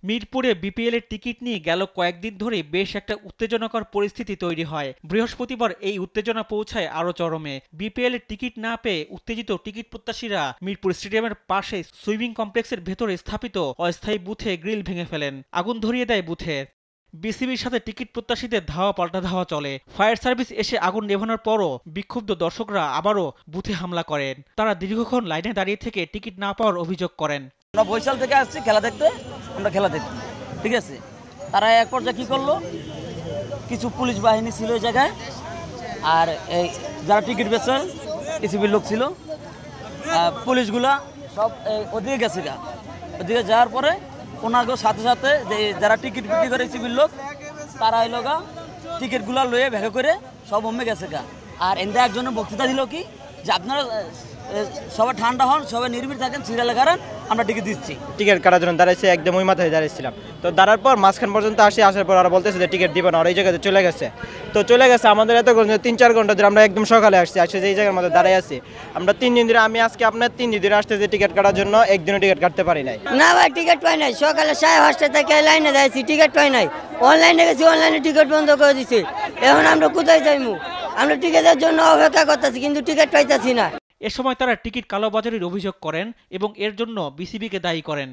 মিরপুরে বিপিএল এর টিকিট নিয়ে গেল কয়েকদিন ধরে বেশ একটা উত্তেজনাকর পরিস্থিতি তৈরি হয়। বৃহস্পতিবার এই উত্তেজনা পৌঁছায় আরো চরমে। বিপিএল এর টিকিট না পেয়ে উত্তেজিত টিকিট প্রত্যাশীরা মিরপুর স্টেডিয়ামের পাশে সুইমিং কমপ্লেক্সের ভেতরে স্থাপিত অস্থায়ী বুথে গ্রিল ভেঙে ফেলেন, আগুন ধরিয়ে দেয় বুথে। বিসিবির সাথে টিকিট প্রত্যাশীদের ধাওয়া পাল্টা ধাওয়া চলে। ফায়ার সার্ভিস এসে আগুন নেভানোর পরও বিক্ষুব্ধ দর্শকরা আবারও বুথে হামলা করেন। তারা দীর্ঘক্ষণ লাইনে দাঁড়িয়ে থেকে টিকিট না পাওয়ার অভিযোগ করেন। আমরা বরিশাল থেকে আসছি খেলা দেখতে, আমরা খেলা দেখি, ঠিক আছে। তারা এক পর্যায়ে কী করলো, কিছু পুলিশ বাহিনী ছিল ওই জায়গায়, আর এই যারা টিকিট বেচে এসিবির লোক ছিল, পুলিশগুলা সব ওদিকে গেছে গা। ওদিকে যাওয়ার পরে ওনাকেও সাথে সাথে যে যারা টিকিট বিক্রি করে এসিবির লোক, তারা এলো গা টিকিটগুলা লয়ে ভেগে করে সব হোমে গেছে গা। আর এনতে একজনের বক্তৃতা দিল কি, যে আপনারা সবাই ঠান্ডা হন, সবাই নির্ভীর থাকেন, সিরিয়ালে কারণ আমরা টিকিট দিচ্ছি। টিকিট কাটার জন্য দাঁড়াইছে, একদম ওই মাথায় দাঁড়িয়েছিলাম। তো দাঁড়ার পর মাঝখান পর্যন্ত আসার পর ওরা বলতেছে যে টিকিট দিবে না, আর এই জায়গাতে চলে গেছে। তো চলে গেছে আমাদের এত 3-4 ঘন্টা ধরে আমরা একদম সকালে আসছি, যে এই জায়গার মধ্যে দাঁড়াই আছি। আমরা 3 দিন ধরে, আমি আজকে আপনার 3 দিন ধরে আসতেছি টিকিট কাটার জন্য, একদিনও টিকিট কাটতে পারি নাই। না ভাই, টিকিট পাই নাই। সকালে 5:30 থেকে লাইনে দাঁড়িয়েছি, টিকিট পাই নাই। অনলাইনে গেছি, অনলাইনে টিকিট বন্ধ করে দিছে। এখন আমরা কোথায় যাইমু? আমরা টিকিটের জন্য অপেক্ষা করতেছি, কিন্তু টিকিট পাইতেছি না। এ সময় তারা টিকিট কালোবাজারির অভিযোগ করেন এবং এর জন্য বিসিবিকে দায়ী করেন।